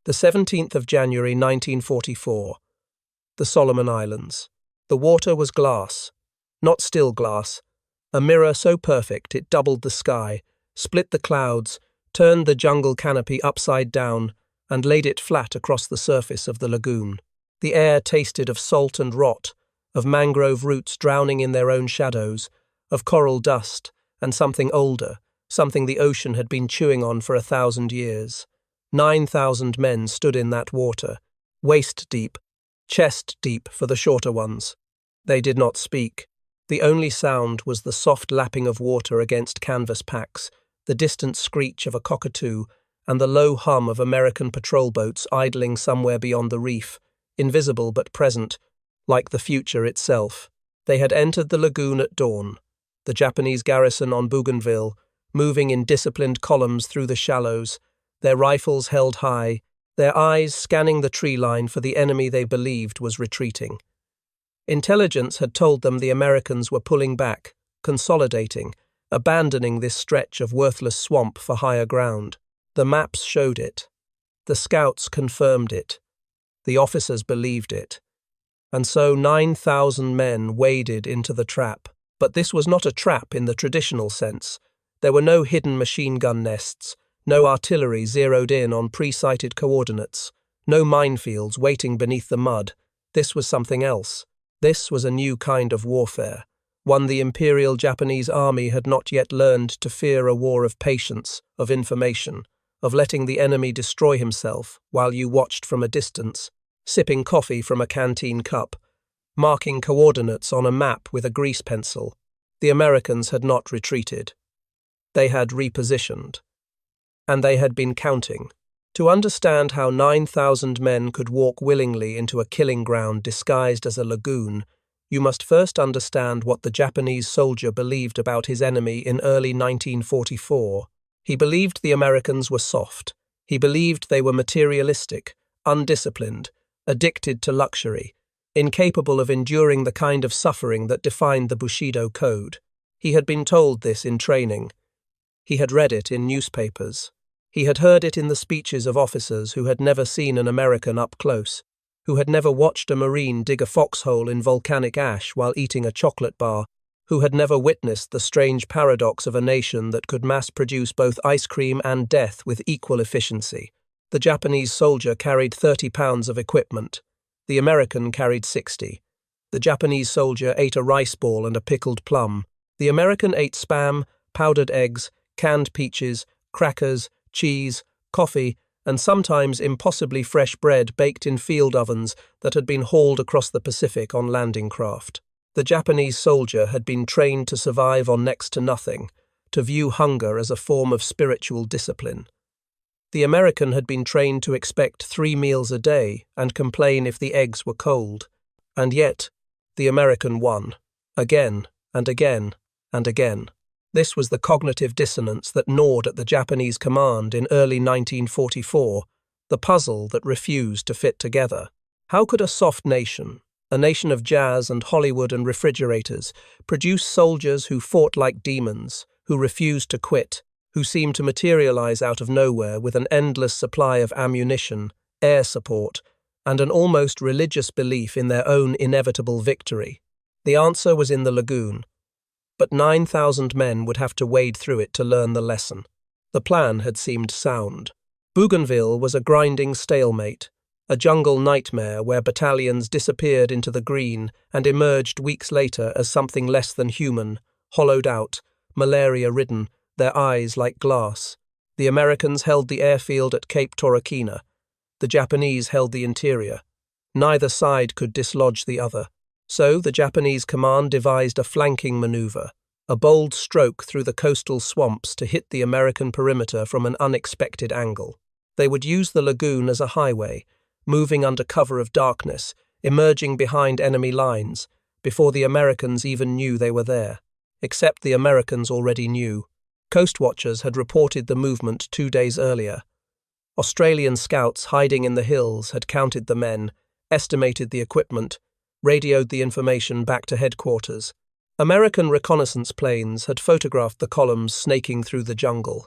The 17th of January 1944. The Solomon Islands. The water was glass, not still glass, a mirror so perfect it doubled the sky, split the clouds, turned the jungle canopy upside down, and laid it flat across the surface of the lagoon. The air tasted of salt and rot, of mangrove roots drowning in their own shadows, of coral dust, and something older, something the ocean had been chewing on for 1,000 years. 9,000 men stood in that water, waist-deep, chest-deep for the shorter ones. They did not speak. The only sound was the soft lapping of water against canvas packs, the distant screech of a cockatoo, and the low hum of American patrol boats idling somewhere beyond the reef, invisible but present, like the future itself. They had entered the lagoon at dawn, the Japanese garrison on Bougainville, moving in disciplined columns through the shallows, their rifles held high, their eyes scanning the tree line for the enemy they believed was retreating. Intelligence had told them the Americans were pulling back, consolidating, abandoning this stretch of worthless swamp for higher ground. The maps showed it. The scouts confirmed it. The officers believed it. And so 9,000 men waded into the trap. But this was not a trap in the traditional sense. There were no hidden machine gun nests, no artillery zeroed in on pre-sighted coordinates, no minefields waiting beneath the mud. This was something else. This was a new kind of warfare, one the Imperial Japanese Army had not yet learned to fear, a war of patience, of information, of letting the enemy destroy himself while you watched from a distance, sipping coffee from a canteen cup, marking coordinates on a map with a grease pencil. The Americans had not retreated. They had repositioned. And they had been counting. To understand how 9,000 men could walk willingly into a killing ground disguised as a lagoon, you must first understand what the Japanese soldier believed about his enemy in early 1944. He believed the Americans were soft. He believed they were materialistic, undisciplined, addicted to luxury, incapable of enduring the kind of suffering that defined the Bushido Code. He had been told this in training. He had read it in newspapers. He had heard it in the speeches of officers who had never seen an American up close, who had never watched a Marine dig a foxhole in volcanic ash while eating a chocolate bar, who had never witnessed the strange paradox of a nation that could mass-produce both ice cream and death with equal efficiency. The Japanese soldier carried 30 pounds of equipment. The American carried 60. The Japanese soldier ate a rice ball and a pickled plum. The American ate Spam, powdered eggs, canned peaches, crackers, cheese, coffee, and sometimes impossibly fresh bread baked in field ovens that had been hauled across the Pacific on landing craft. The Japanese soldier had been trained to survive on next to nothing, to view hunger as a form of spiritual discipline. The American had been trained to expect 3 meals a day and complain if the eggs were cold. And yet, the American won, again and again and again. This was the cognitive dissonance that gnawed at the Japanese command in early 1944, the puzzle that refused to fit together. How could a soft nation, a nation of jazz and Hollywood and refrigerators, produce soldiers who fought like demons, who refused to quit, who seemed to materialize out of nowhere with an endless supply of ammunition, air support, and an almost religious belief in their own inevitable victory? The answer was in the lagoon. But 9,000 men would have to wade through it to learn the lesson. The plan had seemed sound. Bougainville was a grinding stalemate, a jungle nightmare where battalions disappeared into the green and emerged weeks later as something less than human, hollowed out, malaria-ridden, their eyes like glass. The Americans held the airfield at Cape Torokina. The Japanese held the interior. Neither side could dislodge the other. So the Japanese command devised a flanking maneuver, a bold stroke through the coastal swamps to hit the American perimeter from an unexpected angle. They would use the lagoon as a highway, moving under cover of darkness, emerging behind enemy lines, before the Americans even knew they were there. Except the Americans already knew. Coast watchers had reported the movement 2 days earlier. Australian scouts hiding in the hills had counted the men, estimated the equipment, radioed the information back to headquarters. American reconnaissance planes had photographed the columns snaking through the jungle.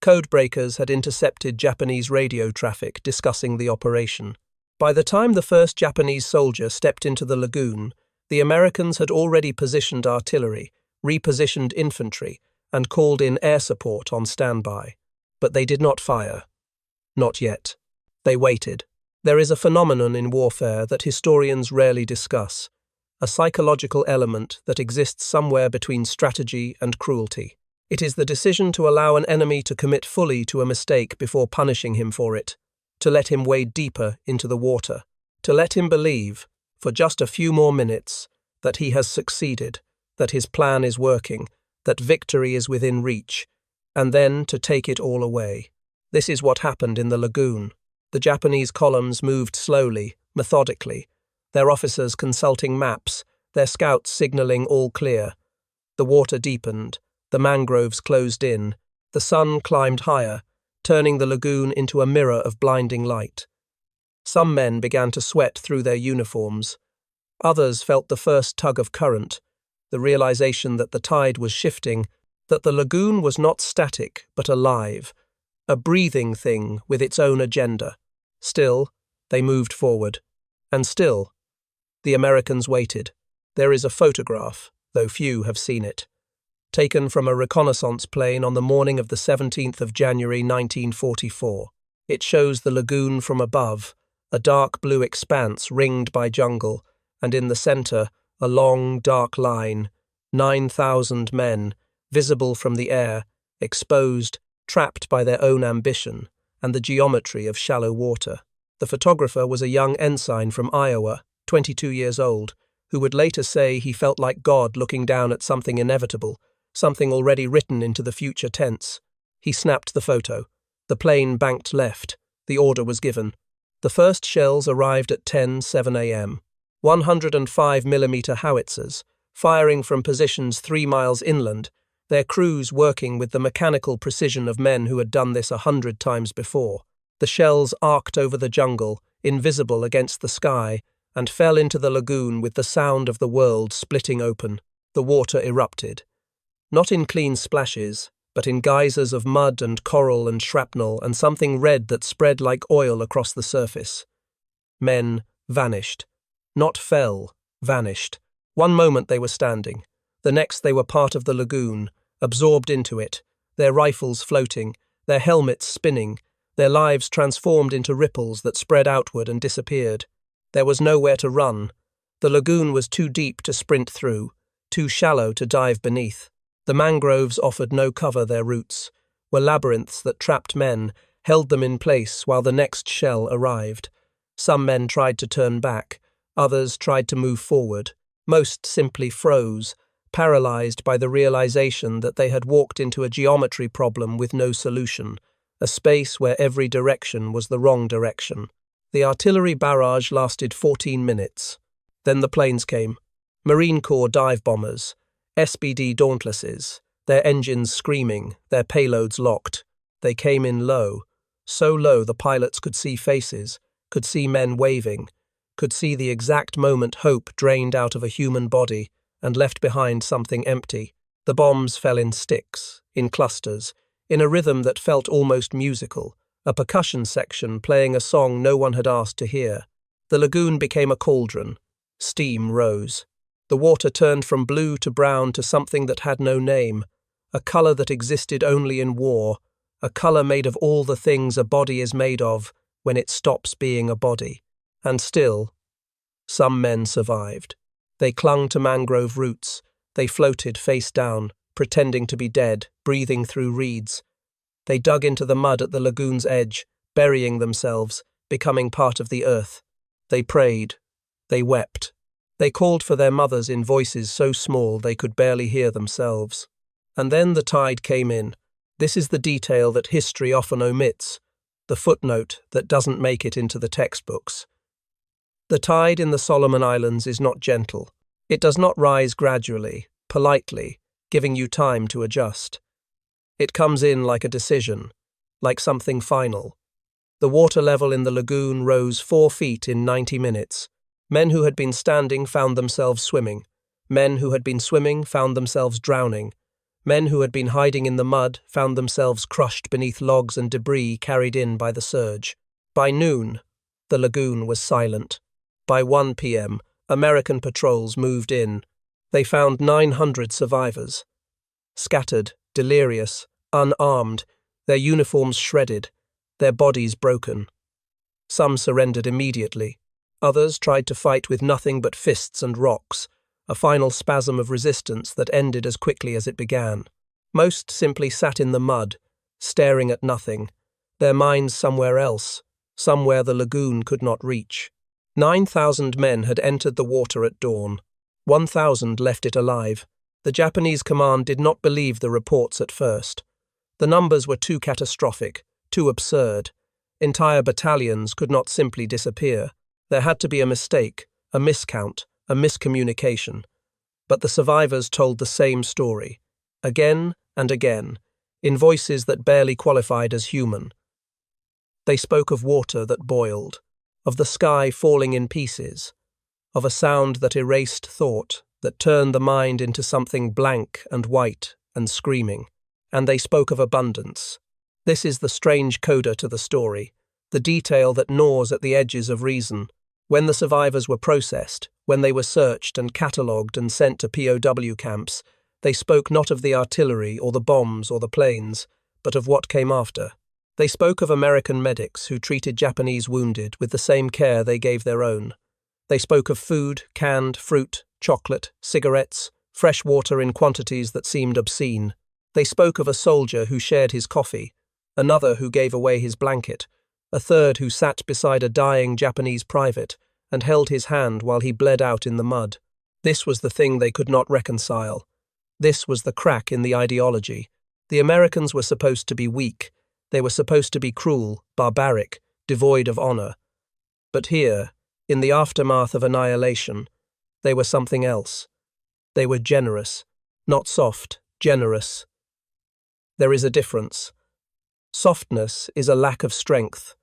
Codebreakers had intercepted Japanese radio traffic discussing the operation. By the time the first Japanese soldier stepped into the lagoon, the Americans had already positioned artillery, repositioned infantry, and called in air support on standby. But they did not fire. Not yet. They waited. There is a phenomenon in warfare that historians rarely discuss, a psychological element that exists somewhere between strategy and cruelty. It is the decision to allow an enemy to commit fully to a mistake before punishing him for it, to let him wade deeper into the water, to let him believe, for just a few more minutes, that he has succeeded, that his plan is working, that victory is within reach, and then to take it all away. This is what happened in the lagoon. The Japanese columns moved slowly, methodically, their officers consulting maps, their scouts signaling all clear. The water deepened, the mangroves closed in, the sun climbed higher, turning the lagoon into a mirror of blinding light. Some men began to sweat through their uniforms. Others felt the first tug of current, the realization that the tide was shifting, that the lagoon was not static but alive, a breathing thing with its own agenda. Still, they moved forward. And still, the Americans waited. There is a photograph, though few have seen it, taken from a reconnaissance plane on the morning of the 17th of January 1944. It shows the lagoon from above, a dark blue expanse ringed by jungle, and in the center, a long, dark line, 9,000 men, visible from the air, exposed, trapped by their own ambition and the geometry of shallow water. The photographer was a young ensign from Iowa, 22 years old, who would later say he felt like God looking down at something inevitable, something already written into the future tense. He snapped the photo. The plane banked left. The order was given. The first shells arrived at 10:07 a.m. 105mm howitzers, firing from positions 3 miles inland, their crews working with the mechanical precision of men who had done this 100 times before. The shells arced over the jungle, invisible against the sky, and fell into the lagoon with the sound of the world splitting open. The water erupted. Not in clean splashes, but in geysers of mud and coral and shrapnel and something red that spread like oil across the surface. Men vanished. Not fell, vanished. One moment they were standing. The next they were part of the lagoon, absorbed into it, their rifles floating, their helmets spinning, their lives transformed into ripples that spread outward and disappeared. There was nowhere to run. The lagoon was too deep to sprint through, too shallow to dive beneath. The mangroves offered no cover. Their roots were labyrinths that trapped men, held them in place while the next shell arrived. Some men tried to turn back, others tried to move forward. Most simply froze, paralyzed by the realization that they had walked into a geometry problem with no solution, a space where every direction was the wrong direction. The artillery barrage lasted 14 minutes. Then the planes came. Marine Corps dive bombers, SBD Dauntlesses, their engines screaming, their payloads locked. They came in low, so low the pilots could see faces, could see men waving, could see the exact moment hope drained out of a human body and left behind something empty. The bombs fell in sticks, in clusters, in a rhythm that felt almost musical, a percussion section playing a song no one had asked to hear. The lagoon became a cauldron. Steam rose. The water turned from blue to brown to something that had no name, a color that existed only in war, a color made of all the things a body is made of when it stops being a body. And still, some men survived. They clung to mangrove roots. They floated face down, pretending to be dead, breathing through reeds. They dug into the mud at the lagoon's edge, burying themselves, becoming part of the earth. They prayed. They wept. They called for their mothers in voices so small they could barely hear themselves. And then the tide came in. This is the detail that history often omits, the footnote that doesn't make it into the textbooks. The tide in the Solomon Islands is not gentle. It does not rise gradually, politely, giving you time to adjust. It comes in like a decision, like something final. The water level in the lagoon rose 4 feet in 90 minutes. Men who had been standing found themselves swimming. Men who had been swimming found themselves drowning. Men who had been hiding in the mud found themselves crushed beneath logs and debris carried in by the surge. By noon, the lagoon was silent. By 1 p.m., American patrols moved in. They found 900 survivors. Scattered, delirious, unarmed, their uniforms shredded, their bodies broken. Some surrendered immediately. Others tried to fight with nothing but fists and rocks, a final spasm of resistance that ended as quickly as it began. Most simply sat in the mud, staring at nothing, their minds somewhere else, somewhere the lagoon could not reach. 9,000 men had entered the water at dawn. 1,000 left it alive. The Japanese command did not believe the reports at first. The numbers were too catastrophic, too absurd. Entire battalions could not simply disappear. There had to be a mistake, a miscount, a miscommunication. But the survivors told the same story, again and again, in voices that barely qualified as human. They spoke of water that boiled, of the sky falling in pieces, of a sound that erased thought, that turned the mind into something blank and white and screaming. And they spoke of abundance. This is the strange coda to the story, the detail that gnaws at the edges of reason. When the survivors were processed, when they were searched and catalogued and sent to POW camps, they spoke not of the artillery or the bombs or the planes, but of what came after. They spoke of American medics who treated Japanese wounded with the same care they gave their own. They spoke of food, canned fruit, chocolate, cigarettes, fresh water in quantities that seemed obscene. They spoke of a soldier who shared his coffee, another who gave away his blanket, a third who sat beside a dying Japanese private and held his hand while he bled out in the mud. This was the thing they could not reconcile. This was the crack in the ideology. The Americans were supposed to be weak. They were supposed to be cruel, barbaric, devoid of honor. But here, in the aftermath of annihilation, they were something else. They were generous, not soft, generous. There is a difference. Softness is a lack of strength.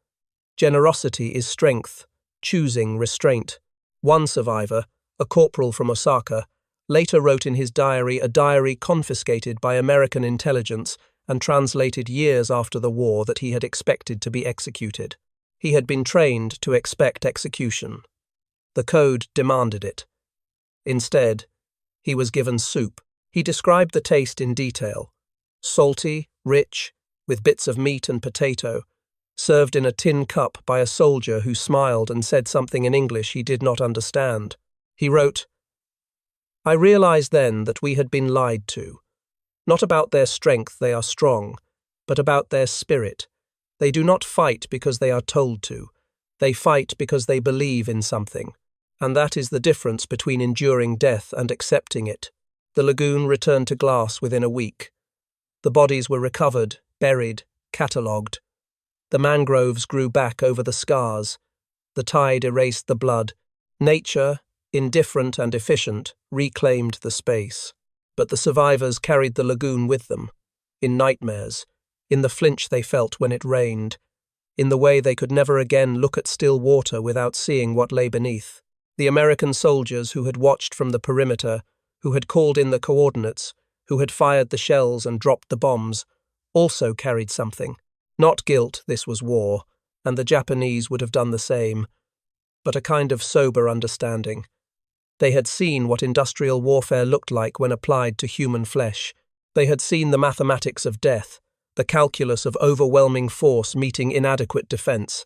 Generosity is strength, choosing restraint. One survivor, a corporal from Osaka, later wrote in his diary, a diary confiscated by American intelligence and translated years after the war, that he had expected to be executed. He had been trained to expect execution. The code demanded it. Instead, he was given soup. He described the taste in detail. Salty, rich, with bits of meat and potato, served in a tin cup by a soldier who smiled and said something in English he did not understand. He wrote, "I realized then that we had been lied to. Not about their strength, they are strong, but about their spirit. They do not fight because they are told to. They fight because they believe in something. And that is the difference between enduring death and accepting it." The lagoon returned to glass within a week. The bodies were recovered, buried, catalogued. The mangroves grew back over the scars. The tide erased the blood. Nature, indifferent and efficient, reclaimed the space. But the survivors carried the lagoon with them, in nightmares, in the flinch they felt when it rained, in the way they could never again look at still water without seeing what lay beneath. The American soldiers who had watched from the perimeter, who had called in the coordinates, who had fired the shells and dropped the bombs, also carried something. Not guilt, this was war, and the Japanese would have done the same, but a kind of sober understanding. They had seen what industrial warfare looked like when applied to human flesh. They had seen the mathematics of death, the calculus of overwhelming force meeting inadequate defense.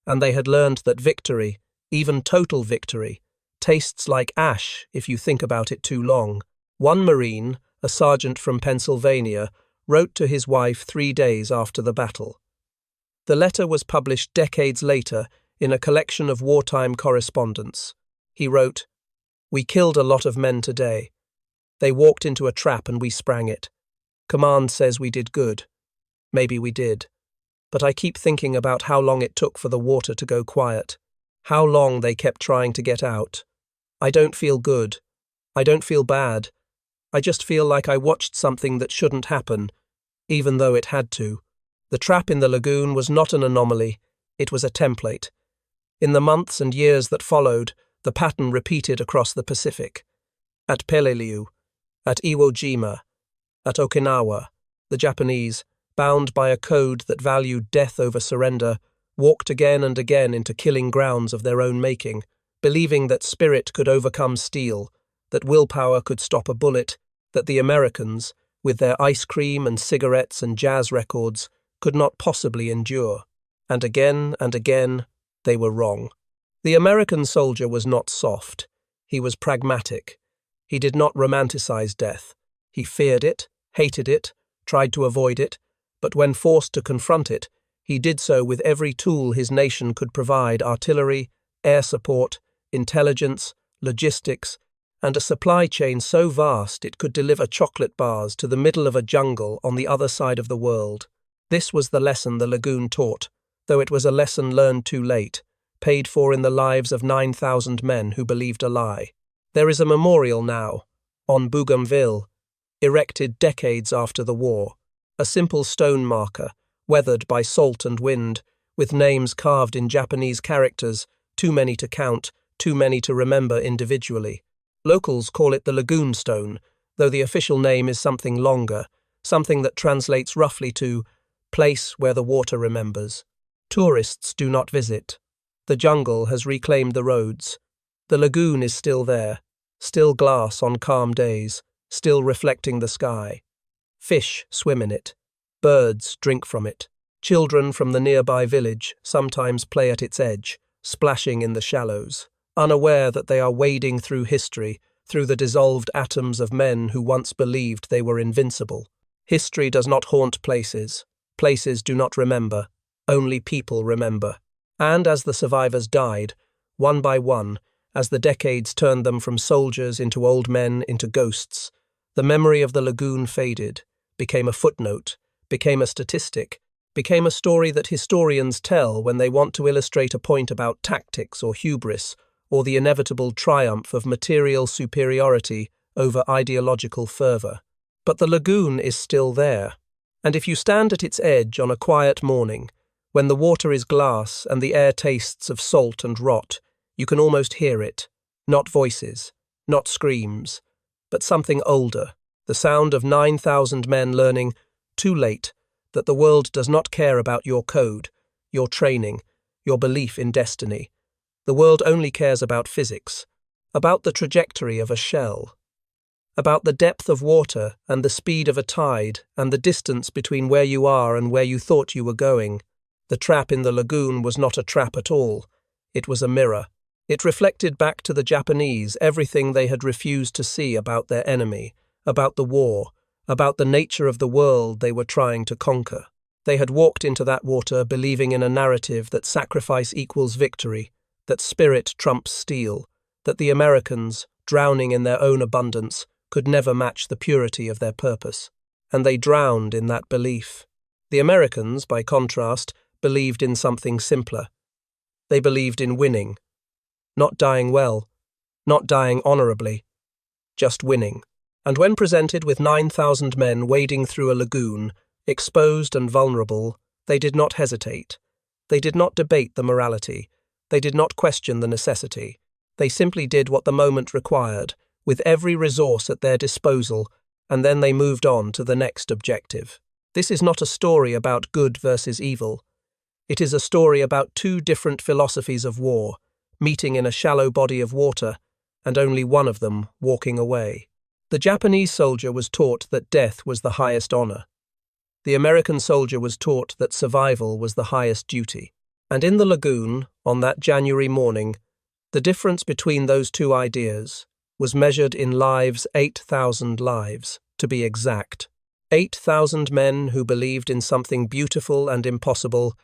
And they had learned that victory, even total victory, tastes like ash if you think about it too long. One Marine, a sergeant from Pennsylvania, wrote to his wife 3 days after the battle. The letter was published decades later in a collection of wartime correspondence. He wrote, "We killed a lot of men today. They walked into a trap and we sprang it. Command says we did good. Maybe we did. But I keep thinking about how long it took for the water to go quiet. How long they kept trying to get out. I don't feel good. I don't feel bad. I just feel like I watched something that shouldn't happen, even though it had to." The trap in the lagoon was not an anomaly. It was a template. In the months and years that followed, the pattern repeated across the Pacific. At Peleliu, at Iwo Jima, At Okinawa, the Japanese, bound by a code that valued death over surrender, walked again and again into killing grounds of their own making, believing that spirit could overcome steel, that willpower could stop a bullet, that the Americans, with their ice cream and cigarettes and jazz records, could not possibly endure. And again, they were wrong. The American soldier was not soft. He was pragmatic. He did not romanticize death. He feared it, hated it, tried to avoid it, but when forced to confront it, he did so with every tool his nation could provide: artillery, air support, intelligence, logistics, and a supply chain so vast it could deliver chocolate bars to the middle of a jungle on the other side of the world. This was the lesson the Lagoon taught, though it was a lesson learned too late, paid for in the lives of 9,000 men who believed a lie. There is a memorial now, on Bougainville, erected decades after the war, a simple stone marker, weathered by salt and wind, with names carved in Japanese characters, too many to count, too many to remember individually. Locals call it the Lagoon Stone, though the official name is something longer, something that translates roughly to place where the water remembers. Tourists do not visit. The jungle has reclaimed the roads. The lagoon is still there, still glass on calm days, still reflecting the sky. Fish swim in it. Birds drink from it. Children from the nearby village sometimes play at its edge, splashing in the shallows, unaware that they are wading through history, through the dissolved atoms of men who once believed they were invincible. History does not haunt places. Places do not remember. Only people remember. And as the survivors died, one by one, as the decades turned them from soldiers into old men into ghosts, the memory of the lagoon faded, became a footnote, became a statistic, became a story that historians tell when they want to illustrate a point about tactics or hubris, or the inevitable triumph of material superiority over ideological fervour. But the lagoon is still there, and if you stand at its edge on a quiet morning, when the water is glass and the air tastes of salt and rot, you can almost hear it, not voices, not screams, but something older, the sound of 9,000 men learning, too late, that the world does not care about your code, your training, your belief in destiny. The world only cares about physics, about the trajectory of a shell, about the depth of water and the speed of a tide and the distance between where you are and where you thought you were going. The trap in the lagoon was not a trap at all. It was a mirror. It reflected back to the Japanese everything they had refused to see about their enemy, about the war, about the nature of the world they were trying to conquer. They had walked into that water believing in a narrative that sacrifice equals victory, that spirit trumps steel, that the Americans, drowning in their own abundance, could never match the purity of their purpose. And they drowned in that belief. The Americans, by contrast, believed in something simpler. They believed in winning. Not dying well, not dying honourably, just winning. And when presented with 9,000 men wading through a lagoon, exposed and vulnerable, they did not hesitate. They did not debate the morality. They did not question the necessity. They simply did what the moment required, with every resource at their disposal, and then they moved on to the next objective. This is not a story about good versus evil. It is a story about two different philosophies of war, meeting in a shallow body of water, and only one of them walking away. The Japanese soldier was taught that death was the highest honor. The American soldier was taught that survival was the highest duty. And in the lagoon, on that January morning, the difference between those two ideas was measured in lives, 8,000 lives, to be exact. 8,000 men who believed in something beautiful and impossible,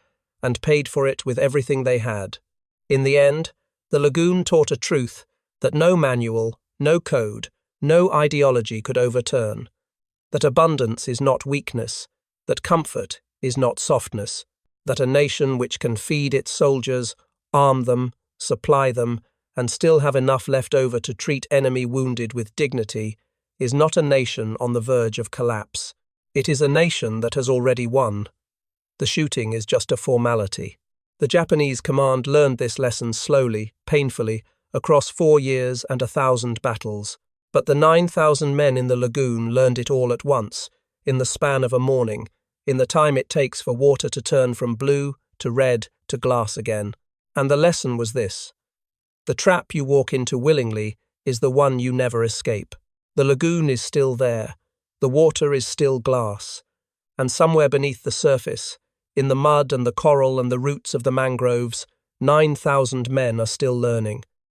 and paid for it with everything they had. In the end, the lagoon taught a truth that no manual, no code, no ideology could overturn, that abundance is not weakness, that comfort is not softness, that a nation which can feed its soldiers, arm them, supply them, and still have enough left over to treat enemy wounded with dignity, is not a nation on the verge of collapse. It is a nation that has already won. The shooting is just a formality. The Japanese command learned this lesson slowly, painfully, across 4 years and 1,000 battles. But the 9,000 men in the lagoon learned it all at once, in the span of a morning, in the time it takes for water to turn from blue to red to glass again. And the lesson was this: the trap you walk into willingly is the one you never escape. The lagoon is still there, the water is still glass, and somewhere beneath the surface, in the mud and the coral and the roots of the mangroves, 9,000 men are still learning.